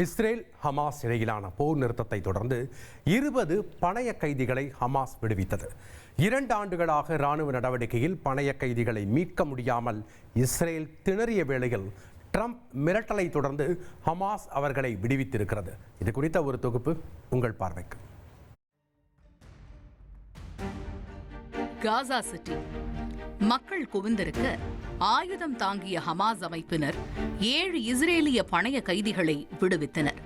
Israel Hamas இடையிலான போர் நிறுத்தத்தை தொடர்ந்து 20 பணைய கைதிகளை ஹமாஸ் விடுவித்தது. 2 ஆண்டுகளாக இராணுவ நடவடிக்கையில் பணைய கைதிகளை மீட்க முடியாமல் இஸ்ரேல் திணறிய வேளையில் ட்ரம்ப் மிரட்டலை தொடர்ந்து ஹமாஸ் அவர்களை விடுவித்திருக்கிறது. இது குறித்த ஒரு தொகுப்பு உங்கள் பார்வைக்கு. காசா சிட்டி மக்கள் குவிந்திருக்க ஆயுதம் தாங்கிய ஹமாஸ் அமைப்பினர் 7 இஸ்ரேலிய பணைய கைதிகளை விடுவித்தனர்.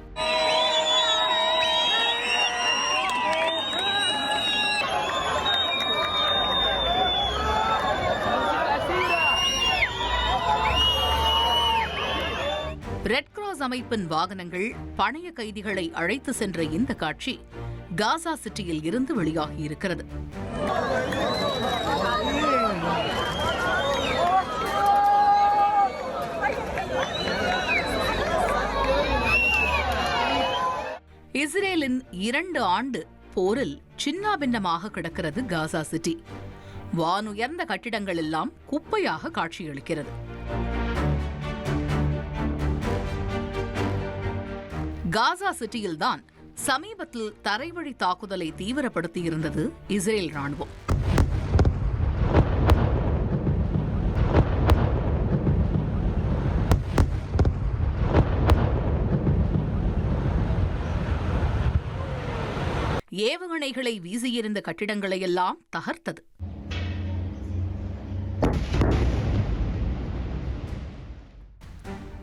ரெட் கிராஸ் அமைப்பின் வாகனங்கள் பணைய கைதிகளை அழைத்து சென்ற இந்த காட்சி காசா சிட்டியில் இருந்து வெளியாகியிருக்கிறது. இஸ்ரேலின் 2 ஆண்டு போரில் சின்னாபின்னமாக கிடக்கிறது காசா சிட்டி. வானுயர்ந்த கட்டிடங்கள் எல்லாம் குப்பையாக காட்சியளிக்கிறது. காசா சிட்டியில்தான் சமீபத்தில் தரைவழி தாக்குதலை தீவிரப்படுத்தியிருந்தது இஸ்ரேல் ராணுவம். ஏவுகணைகளை வீசியிருந்த கட்டிடங்களையெல்லாம் தகர்த்தது.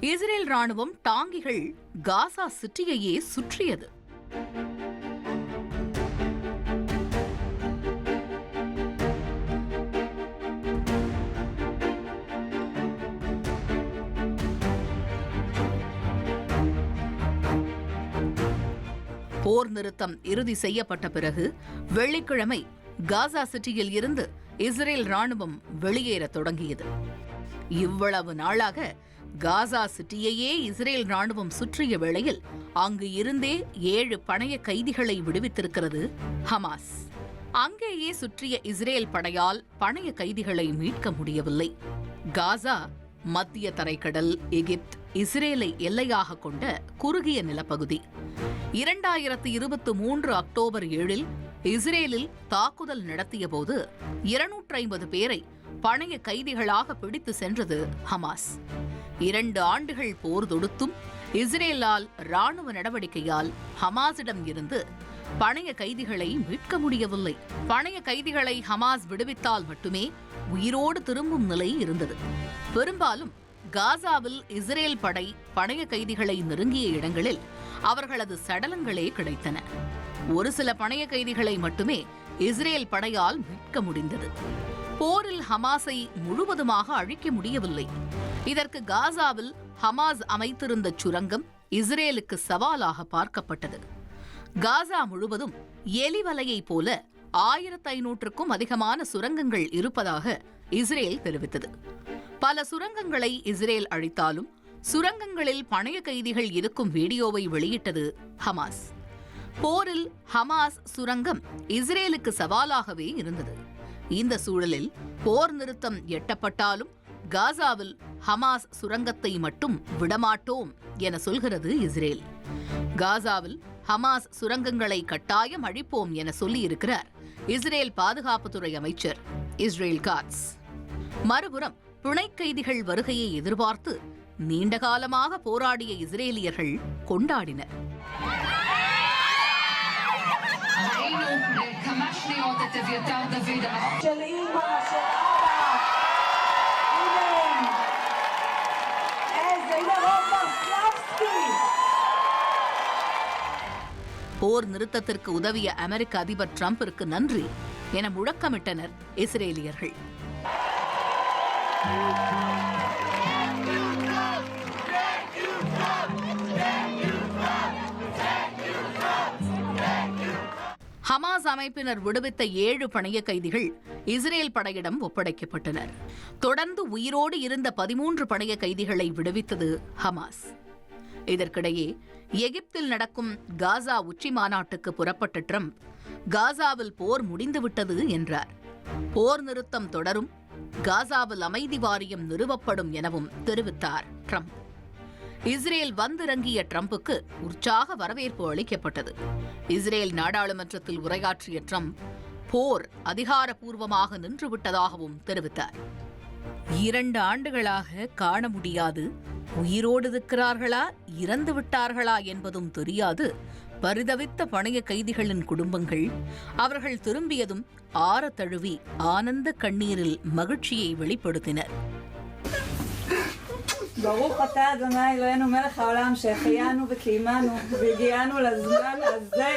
இஸ்ரேல் ராணுவம் டாங்கிகள் காசா சிட்டியையே சுற்றியது. போர் நிறுத்தம் இறுதி செய்யப்பட்ட பிறகு வெள்ளிக்கிழமை காசா சிட்டியில் இருந்து இஸ்ரேல் ராணுவம் வெளியேற தொடங்கியது. இவ்வளவு நாளாக காசா சிட்டியையே இஸ்ரேல் ராணுவம் சுற்றிய வேளையில் அங்கு இருந்தே 7 பணைய கைதிகளை விடுவித்திருக்கிறது ஹமாஸ். அங்கேயே சுற்றிய இஸ்ரேல் படையால் பணைய கைதிகளை மீட்க முடியவில்லை. காசா மத்திய தரைக்கடல், எகிப்து, இஸ்ரேலை எல்லையாக கொண்ட குறுகிய நிலப்பகுதி. 2023 அக்டோபர் 7 இஸ்ரேலில் தாக்குதல் நடத்திய போது 250 பேரை பணைய கைதிகளாக பிடித்து சென்றது ஹமாஸ். 2 ஆண்டுகள் போர் தொடுத்தும் இஸ்ரேலால் ராணுவ நடவடிக்கையால் ஹமாஸிடம் இருந்து பணைய கைதிகளை மீட்க முடியவில்லை. பணைய கைதிகளை ஹமாஸ் விடுவித்தால் மட்டுமே உயிரோடு திரும்பும் நிலை இருந்தது. பெரும்பாலும் காசாவில் இஸ்ரேல் படை பணைய கைதிகளை நெருங்கிய இடங்களில் அவர்களது சடலங்களே கிடைத்தன. ஒரு சில பணைய கைதிகளை மட்டுமே இஸ்ரேல் படையால் மீட்க முடிந்தது. போரில் ஹமாஸை முழுவதுமாக அழிக்க முடியவில்லை. இதற்கு காசாவில் ஹமாஸ் அமைத்திருந்த சுரங்கம் இஸ்ரேலுக்கு சவாலாக பார்க்கப்பட்டது. காசா முழுவதும் எலிவலையைப் போல 1500க்கும் அதிகமான சுரங்கங்கள் இருப்பதாக இஸ்ரேல் தெரிவித்தது. பல சுரங்கங்களை இஸ்ரேல் அழித்தாலும் சுரங்கங்களில் பணைய கைதிகள் இருக்கும் வீடியோவை வெளியிட்டது ஹமாஸ். போரில் ஹமாஸ் சுரங்கம் இஸ்ரேலுக்கு சவாலாகவே இருந்தது. இந்த சூழலில் போர் நிறுத்தம் எட்டப்பட்டாலும் காசாவில் ஹமாஸ் சுரங்கத்தை மட்டும் விடமாட்டோம் என சொல்கிறது இஸ்ரேல். காசாவில் ஹமாஸ் சுரங்கங்களை கட்டாயம் அழிப்போம் என சொல்லியிருக்கிறார் இஸ்ரேல் பாதுகாப்புத்துறை அமைச்சர் இஸ்ரேல் காட்ஸ். மறுபுறம் பிணை கைதிகள் வருகையை எதிர்பார்த்து நீண்டகாலமாக போராடிய இஸ்ரேலியர்கள் கொண்டாடினர். போர் நிறுத்தத்திற்கு உதவிய அமெரிக்க அதிபர் டிரம்பிற்கு நன்றி என முழக்கமிட்டனர் இஸ்ரேலியர்கள். ஹமாஸ் அமைப்பினர் விடுவித்த 7 பணைய கைதிகள் இஸ்ரேல் படையிடம் ஒப்படைக்கப்பட்டனர். தொடர்ந்து உயிரோடு இருந்த 13 பணைய கைதிகளை விடுவித்தது ஹமாஸ். இதற்கிடையே எகிப்தில் நடக்கும் காசா உச்சி மாநாட்டுக்கு புறப்பட்ட ட்ரம்ப் காசாவில் போர் முடிந்துவிட்டது என்றார். போர் நிறுத்தம் தொடரும், காசாவில் அமைதி வாரியம் நிறுவப்படும் எனவும் தெரிவித்தார் ட்ரம்ப். இஸ்ரேல் வந்திறங்கிய ட்ரம்புக்கு உற்சாக வரவேற்பு அளிக்கப்பட்டது. இஸ்ரேல் நாடாளுமன்றத்தில் உரையாற்றிய ட்ரம்ப் போர் அதிகாரப்பூர்வமாக நின்றுவிட்டதாகவும் தெரிவித்தார். 2 ஆண்டுகளாக காண முடியாது, உயிரோடு இருக்கிறார்களா இறந்து விட்டார்களா என்பதும் தெரியாது பரிதவித்த பணைய கைதிகளின் குடும்பங்கள் அவர்கள் திரும்பியதும் ஆற தழுவி ஆனந்த கண்ணீரில் மகிழ்ச்சியை வெளிப்படுத்தினர். ברוך אתה אדוני אלוהינו מלך העולם שהחיינו וקיימנו והגיענו לזמן הזה.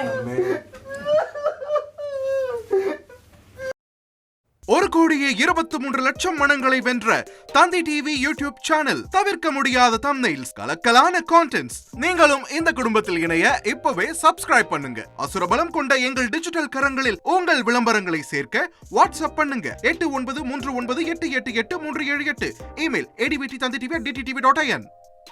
ஒரு கோடியே 23 லட்சம் மனங்களை வென்ற தந்தி டிவி யூடியூப் சேனல். தவிர்க்க முடியாத தம்ப்நெயில்ஸ், கலக்கலான கான்டென்ட்ஸ். நீங்களும் இந்த குடும்பத்தில் இணைய இப்பவே சப்ஸ்கிரைப் பண்ணுங்க. அசுரபலம் கொண்ட எங்கள் டிஜிட்டல் கரங்களில் உங்கள் விளம்பரங்களை சேர்க்க வாட்ஸ்அப் பண்ணுங்க. 8939888838. Email advttv@dttv.in.